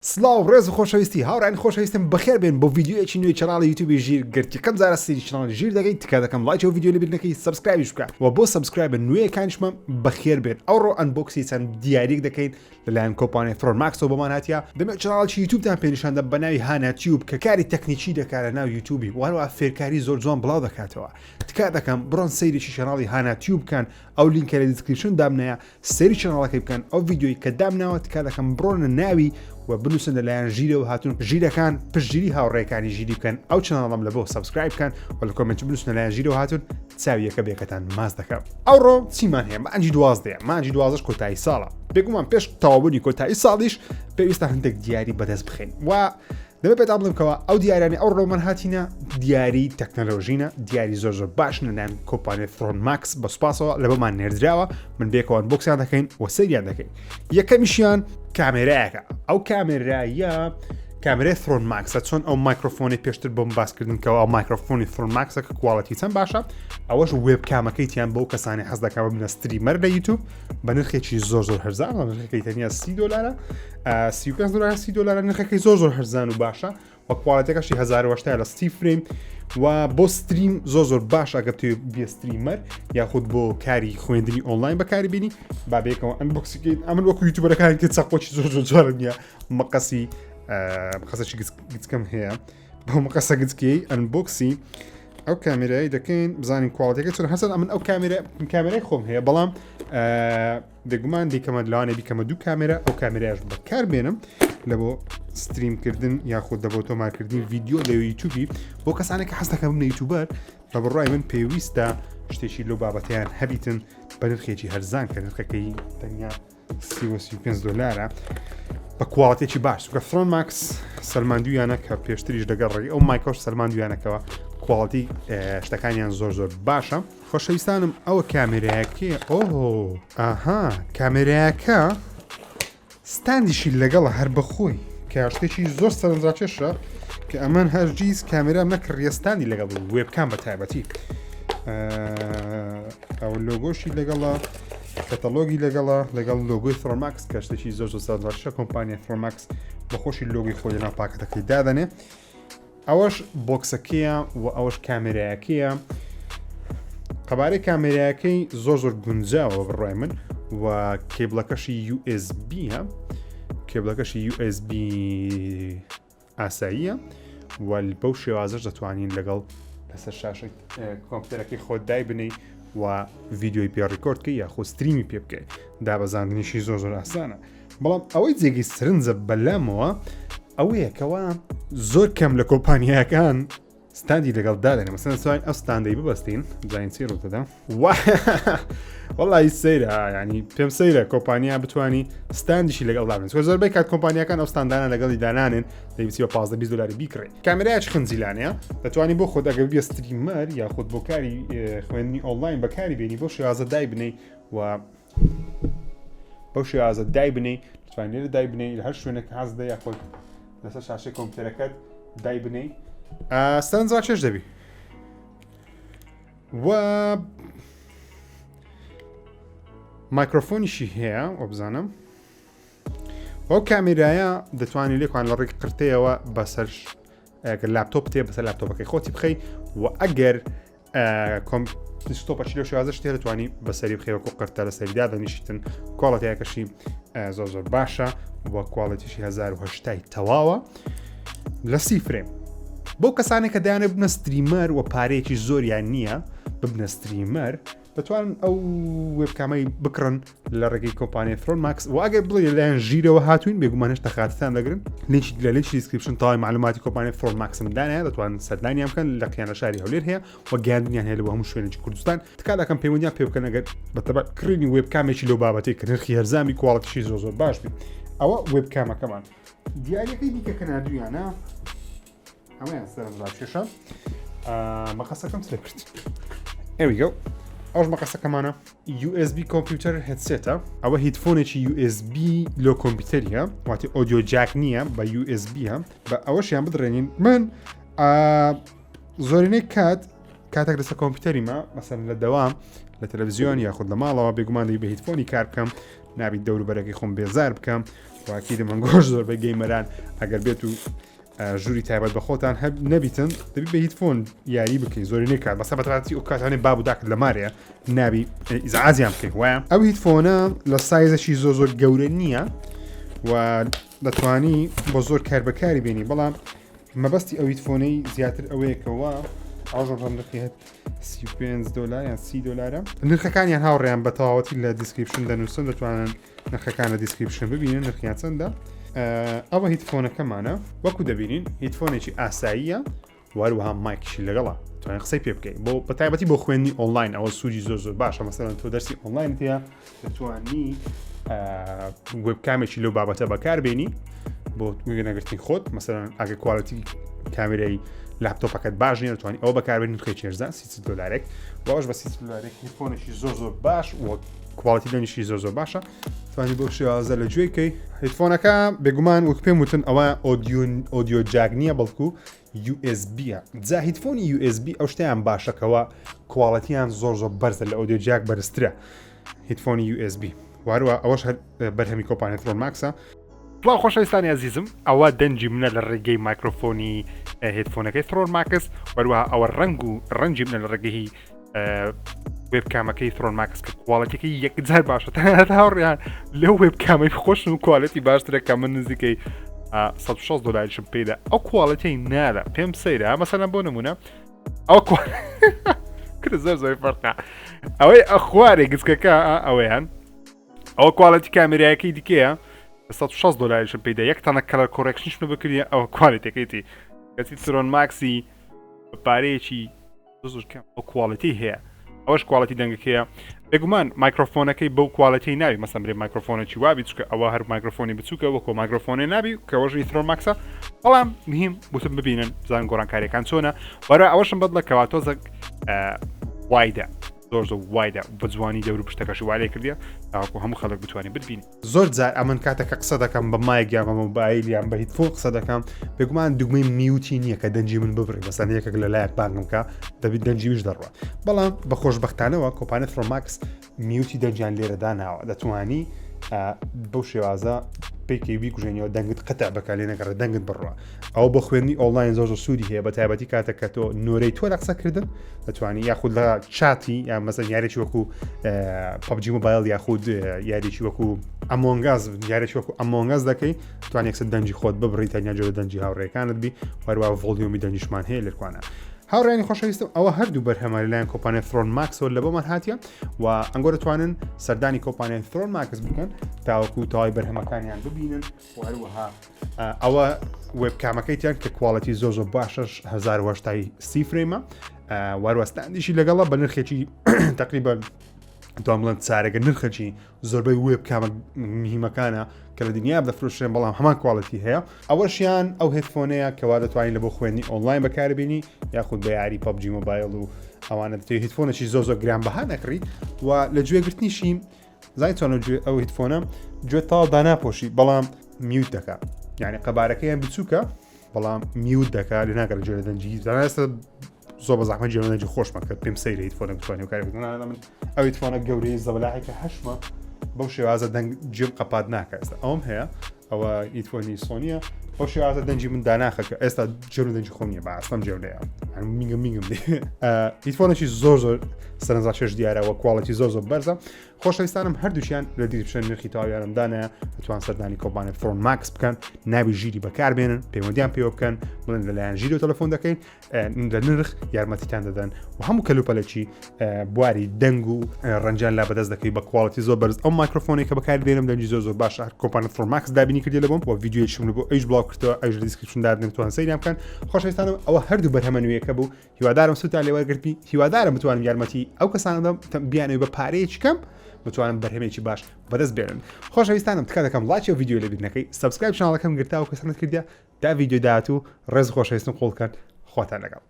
سلااو ڕێز و خۆشەویستی هاوڕان خۆشەویستم بەخێر بێن بۆ ڤیددیوەکی نوێی چناڵی یوتیوبی ژیر گرتیەکەم زارە سری چناڵی ژیر دەگەی تکا دەکەم لایک و ڤیددیو لەبیرنەکەی سبسکرایبش بکە و بۆ سبسکرایب نوێیەکانیشمە بەخێر بێن ئەوڕۆ ئەنبۆکسی چەند دیاریک دەکەین لەلایەن کۆمپانیای فرۆنماکسەوە بۆمان هاتیە دەمێت چناڵی یوتیوبتان پێنیشاندا بە ناوی هانا تیوب کە کاری تەکنیکی دەکات لە ناو یوتیوبی وهروە فێرکاری زۆر جوان بڵاو دەکاتەوە تکا دەکەم بڕۆن سەیرێکی چناڵی هانا تیوب بکەن ئەو لینکە لە دیسکریپشن دامنەیە سەیری چناڵەکەی بکەن ئەو ڤیدیۆی کە دامناوە تکا دەکەم بڕۆنە ناوی و بنووسن لەلایەن ژیرەوە هاتون ژیرەکان پشتگیری هاوڕێکانی ژیری بکەن ئەو چناڵم لە بۆ سبسکرایب بکەن و لە کۆمنت بنووسن لەلایەن ژیرەوە هاتون چاویەکە بێکەتان ماس دەکەم ئەوڕۆ چیمان هەیە مانجی 12 مانجی 12 کۆتایی ساڵە بێگومان پێش تەواوبوونی کۆتایی ساڵیش پێویستە هەندێک دیاری بەدەست بخێن و دەبێت پێدا بڵێمکەوە ئەو دیارانی ئەو ڕۆمان هاتینە دیاری تەکنەلۆژینە دیاری زۆر زۆر باش نەنان کۆمپانیای فرۆنماکس بە سوپاسەوە لە بەمان نێردراوە من بێکەوە بۆکسیان دەکەین و سەریان دەکەین یەکەمیشیان کامێرایەکە ئەو کامێرایە کامێرای فرۆنماکسە چۆن ئەو مایکرۆفۆنی پێشتر بۆم باسکردنکەوە ئەو مایکرۆفۆنی فرۆنماکسە کە کواڵەتی چەند باشە ئەوەش وێب کامەکەیتیان بۆ کەسانی حەز دەکەن ببنە ستریمەر لە یوتیوب بە نرخێکی زۆر زۆر هەرزان نرخەکەی تەنیا $30 $35 نرخەکەی زۆر زۆر هەرزان و باشە و کواڵەتەکەشی 1080 لە 30 فریم و بۆ ستریم زۆر زۆر باش ئەگەر توێ بێ ستریمەر یاخود بۆ کاری خوێندنی ئۆنلاین بەکاری بینی با بێکەوە ئەنبۆکسیکەین ئەمن وەکو یوتیوبەرەکان کە چاقۆکی زۆر زۆر جوانە نییە مەقەسی مەقەسەی گچکەم هەیە بۆ مەقەسە گچکەی ئەنبۆکسی ئەو کامێرایی دەکەین بزانین کواڵەتەکە چۆن هەسەن ئەمن ئەو کامێرای خۆم هەیە بەڵام دەگومان دیکەمە لەوانێ بیکەمە دوو کامێرە ئەو کامێرایش بەکار بێنم لە بۆ ستریمکردن یاخود دەبۆ تۆمارکردنی ڤیدیۆ لە یوتیوبی بۆ کەسانێک کە حەز دەکەن بنە یوتیوبەر بە بڕای من پێویستە شتێکی لەو بابەتیان هەبیتن بە نرخێکی هەرزان کە نرخەکەی تەنیا $35 بە کواڵەتێکی باش کە فرۆنماکس سەلماندویانە کە پێشتریش دەگەڕێ ئەو مایکۆش سەلماندویانەکەەوە کواڵەتی شتەکانیان زۆر زۆر باشە خۆشەویستانم ئەوە کامێرایەکە ئۆ ئاها کامێرایەکە ستاندیشی لەگەڵە هەر بەخۆی کە شتێکی زۆر سەرنجڕاکێشە کە ئەمان هەرگیز کامێرام نەکڕێستانی لەگەڵ وێبکام بە تایبەتی ئەو لۆگۆشی لەگەڵە کەتەلۆگی لەگەڵ لۆگۆی فرۆنماکس کە شتێکی زۆر زۆر سەرنجڕاکێشە کۆمپانیای فرۆنماکس بەخۆشی لۆگی خۆی لەناو پاکەتەکەی دادەنێ ئەوەش بۆکسەکەیە و ئەوەش کامێرایەکەیە قەبارەی کامێرایەکەی زۆر زۆر گونجاوە بڕای من و کێبلەکەشی USB هە کێبلەکەشی USB ئاساییە و بەو شێوازەش دەتوانین لەگەڵ لەسەر شاشەی کۆمپیوتەرەکەی خۆت دای بنەی و ڤیدیۆی پێ ڕیکۆردکە یاخۆ ستریمی پێ بکەیت دابەزاندنیشی زۆر زۆر ئاسانە بەڵام ئەوەی جێگەی سرنجە بەلامەوە ئەوەیەکەوە زۆر کەم لە کۆمپانیاکان ستاندی لەگەڵ دادەنێ مەسەن سوای ئەو ستاندەی ببەستین جاین چی ڕوتەدا وەڵی سەیرە ینی پێم سەیرە کۆمپانیا بتوانانی ستاندیشی لەگەڵ دابنێت زۆربەی کات کۆمپانیەکان ئەو ستاندانە لەگەڵی دانانن دەیویستی بە $15 بیکڕێت کامێرایش خنجیلانەیە دەتوانانی بۆ خۆت ئەگەر بێ ستریمەر یاخود بۆ کاری خوێندنی ئۆنلاین بەکاری بێنی بۆ شێوازە دای بنەی و بەو شێوازە دای بنەی دەتوانین لێرە دای بنەی لە هەر شوێنێک حەز دەی یاخۆت لەسەر شاشەی کۆمپیوتەرەکەت دای بنەی سەرنجڕاکێش دەبی و مایکرۆفۆنیشی هەیە و بزانم ئەو کامێرایە دەتوانانی لێکوان لە ڕێک قرتەیەوە بەسەر لاپتۆپ تێ بەسەر لاپتۆپەکەی خۆتی بخەی و ئەگەر کۆمپیوتەرەکەی لەو شێوازە شتێ دەتوانی بەسەری بخەیەوە قرتە لە سەریدا دەنیشتن کواڵەتیەکەشی زۆر زۆر باشە و کواڵەتیشی 1080 تەواوە لە 30 فریم بۆ کەسانێک کە دایانە ببنە ستریمەر و پارەیەکی زۆریان نییە ببنە ستریمەر دەتوانن ئەو وێبکامەی بکڕن لە ڕێگەی کۆمپانیای فرۆنماکس و ئەگەر بڵێ لەلایەن ژیرەوە هاتوین بێگومانش دەخاتتان دەگرن لینکی لە لینکی دیسکریپشن تاوای معلوماتی کۆمپانیای فرۆنماکسم دانایە دەتوانن سەردانیان بکەن لە قیانە شاری هەولێر هەیە و گەیاندنیان هەیە لە بۆ هەموو شوێنێکی کوردستان تکا دەکەم پەیوەندیان پێ بکەن ئەگەر بەتەبع کڕینی وێبکامێکی لەو بابەتەی کە نرخی هەرزامی کواڵەتیشی زۆر زۆر باش بێت ئەوە وێبکامەکەمان دیاریەکەی دیکە کە نردویانە ئەمەیان سەرنجڕاکێشە مەقەسەکەم سێ کرد ئەویگە ئەوش مەقەسەکەمانە USB کۆمپیوتەر هێدسێتە ئەوە هیدفۆنێکی USB لۆ کۆمپیوتەریە واتی ئۆدیۆ جاک نییە بە USB هە بە ئەوەشیان بدرێنین من زۆرینەی کاتێک لەسەر کۆمپیوتەریمە مەسەن لە دەوام لە تەلەڤیزیۆن یاخود لە ماڵەوە بێگومان دەبی بە هیدفۆنی کار بکەم نابی دەوروبەرەکەی خۆم بێزار بکەم واکی دەمەنگۆش زۆر بە گەیمەران ئەگەر بێت و ژووری تایبەت بە خۆتان هەب نەبیتن دەبی بە هیدفۆن یاری بکەی زۆری نێکات بەسە بەتراتی ئەو کاتانێ باب و داکت لە مارەیە نابی ئیزعازیان بکەی وایە ئەو هیدفۆنە لە سایزەشی زۆر گەورە نییە و دەتوانی بۆ زۆر کار بەکاری بینی بەڵام مەبەستی ئەو هیدفۆنەی زیاتر ئەوەیەکەوە ئاژۆڕم دەکەێت $35 یان $30 نرخەکانیان هاوڕێیان بە تەواوەتی لە دیسکریپشن دەنووسن دەتوانن نرخەکان لە دیسکریپشن ببینن نرخیان چەندە ئەوە هیدفۆنەکەمانە وەکو دەبینین هیدفۆنێکی ئاساییە واروها مایکشی لەگەڵا توانین قسەی پێ بکەیت بۆ بە تایبەتی بۆ خوێندنی ئۆنلاین ئەوە سوودی زۆر باشە مەسەڵەن تۆ دەرسی ئۆنلاین تەیە دەتوانی وێبکامێکی لەو بابەتە بەکاربێنی بۆ وێنەگرتنی خۆت مەسەڵەن ئەگە کوالەتی کامێرەی لاپتۆپەکەت باش نیە دەتوانی ئەوە بەکاربێنی نرخی چێژدا $30 باش بە $30 هیدفۆنێکی زۆر باش و کوالەتی دەنیشی زۆر باشە توانی بۆ شێوازە لە گوێکەی هیدفۆنەکە بێگومان وەک پێم وتن ئەوە ئۆدیۆ جاگ نییە بەڵکو USB-ە جا هیدفۆنی USB ئەو شتیان باشەکەوە کوالەتیان زۆر بەرزە لە ئۆدیۆ جاگ بەرزترە هیدفۆنی USB واروە ئەوەش بەرهەمی کۆمپانیای ترۆن ماکسە بڵاو خۆشەویستانی عزیزم ئەوە دەنجی منە لە ڕێگەی مایکرۆفۆنی هیدفۆنەکەی ترۆن ماکس وەروە ئەوە ڕنگ و ڕەنجی منە لە ڕێگەی وێبکامەکەی ترۆن ماکس کە کوالەتیەکەی یەکجار باشە تەنانەت هاوڕێیان لەو وێبکامەی خۆشن و کوالەتی باشترەکە من نزیکەی $160 شم پێدا ئەو کوالەتی نادا پێم سەیرە مەسەلەن بۆ نمونە ئەو کرد زۆر فەرقا ئەوەی ئەخوارێ گچکەکە ئەوەیان ئەوە کوالەتی کامێرایەکەی دیکەیە $160 شم پێدا یەک تانە کەلەر کۆڕێکشنشم بکردی ئەوە کوالەتەکەیتی کەسی ترۆن ماکسی بەپارەیەکی زۆر کەم ئەو کوالەتی هەیە ئەوەش کوالەتی دەنگەکەیە بێگومان مایکرۆفۆنەکەی بەو کوالەتی ناوی مەسەڵەن برێ مایکرۆفۆنێکی وابی چکە ئەوە هەر مایکرۆفۆنی بچووکە وەکو مایکرۆفۆنی نابی کەەوەژی ترۆن ماکسە بەڵام مهم بوتم ببینن بزان گۆڕانکاریەکان چۆنە وەرە ئەوەشم بەدڵەکەوە تۆزێک وایدە زۆر وایدە بە جوانی دەور پشتەکەشی وای لێ کردیە تاوەکو هەموو خەڵک بتوانین ببینی زۆر جار ئەمن کاتێکە قسە دەکەم بە مایگیان بە مۆبایل یان بە هیدفۆن قسە دەکەم بێگومان دوگمەی میوتی نییە کە دەنجی من ببڕی بەسەن یەکێک لە لایەک بانگم کە دەبێت دەنجیویش دەڕوە بەڵام بە خۆشبەختانەوە کۆمپانیای ترۆن ماکس میوتی دەنجیان لێرەدا ناوە دەتوانی بەو شێوازە پێکەوی کوژێنەوە دەنگت قەتە بەکالێ نەگەڕێ دەنگت بڕوە ئەو بۆ خوێندنی ئۆنلاین زۆر سوودی هەیە بە تایبەتی کاتێک کە تۆ نۆرەی تۆ لە قسەکردن دەتوانی یاخود لە چاتی یان مەسەن یاریی وەکو پەبجی مۆبایل یاخود یاریی وەکو ئەمۆنگاز یاریی وەکو ئەمۆنگاز دەکەی توانێک دەنجی خۆت ببڕیت تەنیا جۆرە دەنجی هاوڕێکانت بی وەروە ڤۆلیۆمی دەنجیشمان هەیە لێرکوانە هاوڕێنی خۆشەویستم ئەوە هەردوو بەرهەمە لەلایەن کۆمپانیای ترۆن ماکسەوە لە بۆمان هاتیە و ئەنگۆ دەتوانن سەردانی کۆمپانیای ترۆن ماکس بکەن تاوەکو تەواوی بەرهەمەکانیان ببینن وهەروەها ئەوە وێبکامەکەیتیان کە کوالەتی زۆر باشش 1930 فرێمە وەروەستاندیشی لەگەڵە بە نرخێکی تقریبا دوام بڵند چارەگە نرخەکی زۆربەی وێبکامە مهمەکانە کە لە دنیا دەفرۆشێن بەڵام هەمان کوالەتی هەیە ئەوەشیان ئەو هیدفۆنەیە کەوا دەتوانین لە بۆ خوێندنی ئۆنلاین بەکاربێنی یاخود بە یاری پەبجی مۆبایل و ئەوانە دەتوێت هیدفۆنێکی زۆر گران بەها نەکڕی و لە گوێگرتنیشی زانیتوانە ئەو هیدفۆنە گوێ تاڵ داناپۆشی بەڵام میوت دەکات یعنی قەبارەکەیان بچووکە بەڵام میوت دەکات لە ناگەڕێت گوێ دەنجی زانستە زۆر بە زەحمەت جێوەدەنجی خۆشمەکە پێم سەیرە هیدفۆنە بتوانێت بەکاربێنن من ئەو هیدفۆنە گەورەی زەبەلاحێکە هەشمە بەو شێوازە دەنگ جێم قەپات ناکات ئێستا ئەوم هەیە ئەوە هیدفۆنی سۆنیە بەو شێوازە دەنجی من داناخەکە ئێستا جێوەدەنجی خۆم نییە بەئاسڵم جێولەیە میگم هیدفۆنێکی زۆر سەرنجا شێش دیارەوە کوالەتی زۆر بەرزە خۆشەویستانم هەردووچیان لە دیسکریپشن نرخی تاویانمدانە دەتوان سەردانی کۆمپانیای ترۆن ماکس بکەن ناوی ژیری بەکاربێنن پەیوەندیان پێوە بکەن بڵێن لەلایەن ژیر و تەلەفۆن دەکەین لە نرخ یارمەتیتان دەدەن و هەموو کەلوپەلەکی بواری دەنگ و ڕەنجیان لا بەدەست دەکەی بە کوالەتی زۆر بەرز ئەو مایکرۆفۆنی کە بەکاربێنم دەنجی زۆر باشە کۆمپانیای ترۆن ماکس دابینی کردی لەبم و ڤیدیۆیشم بۆ ئەیش بڵاو کردەوە ئەیش لە دیسکریپشن دادن توان سەیریان بکەن خۆشەویستانم ئەوە هەردوو بەرهەمە نوێیەکە بوو هیوادارم سوتان لێ وەرگرتی هیوادارم بتوانم یارمەتی ئەو کەسانەدەم بیانەوەی بە پارەیەکی کەم بتوانم بەرهەمێکی باش بەدەست بێنن خۆشەویستانم تکا دەکەم لایک و ڤیدیۆ لە بیرنەکەی سبسکرایب چناڵەکەم گرتا و کەسانت کردیا دا ڤیدیۆ داهاتوو ڕێز خۆشەویستم قوڵکەن خواتان لەگەڵ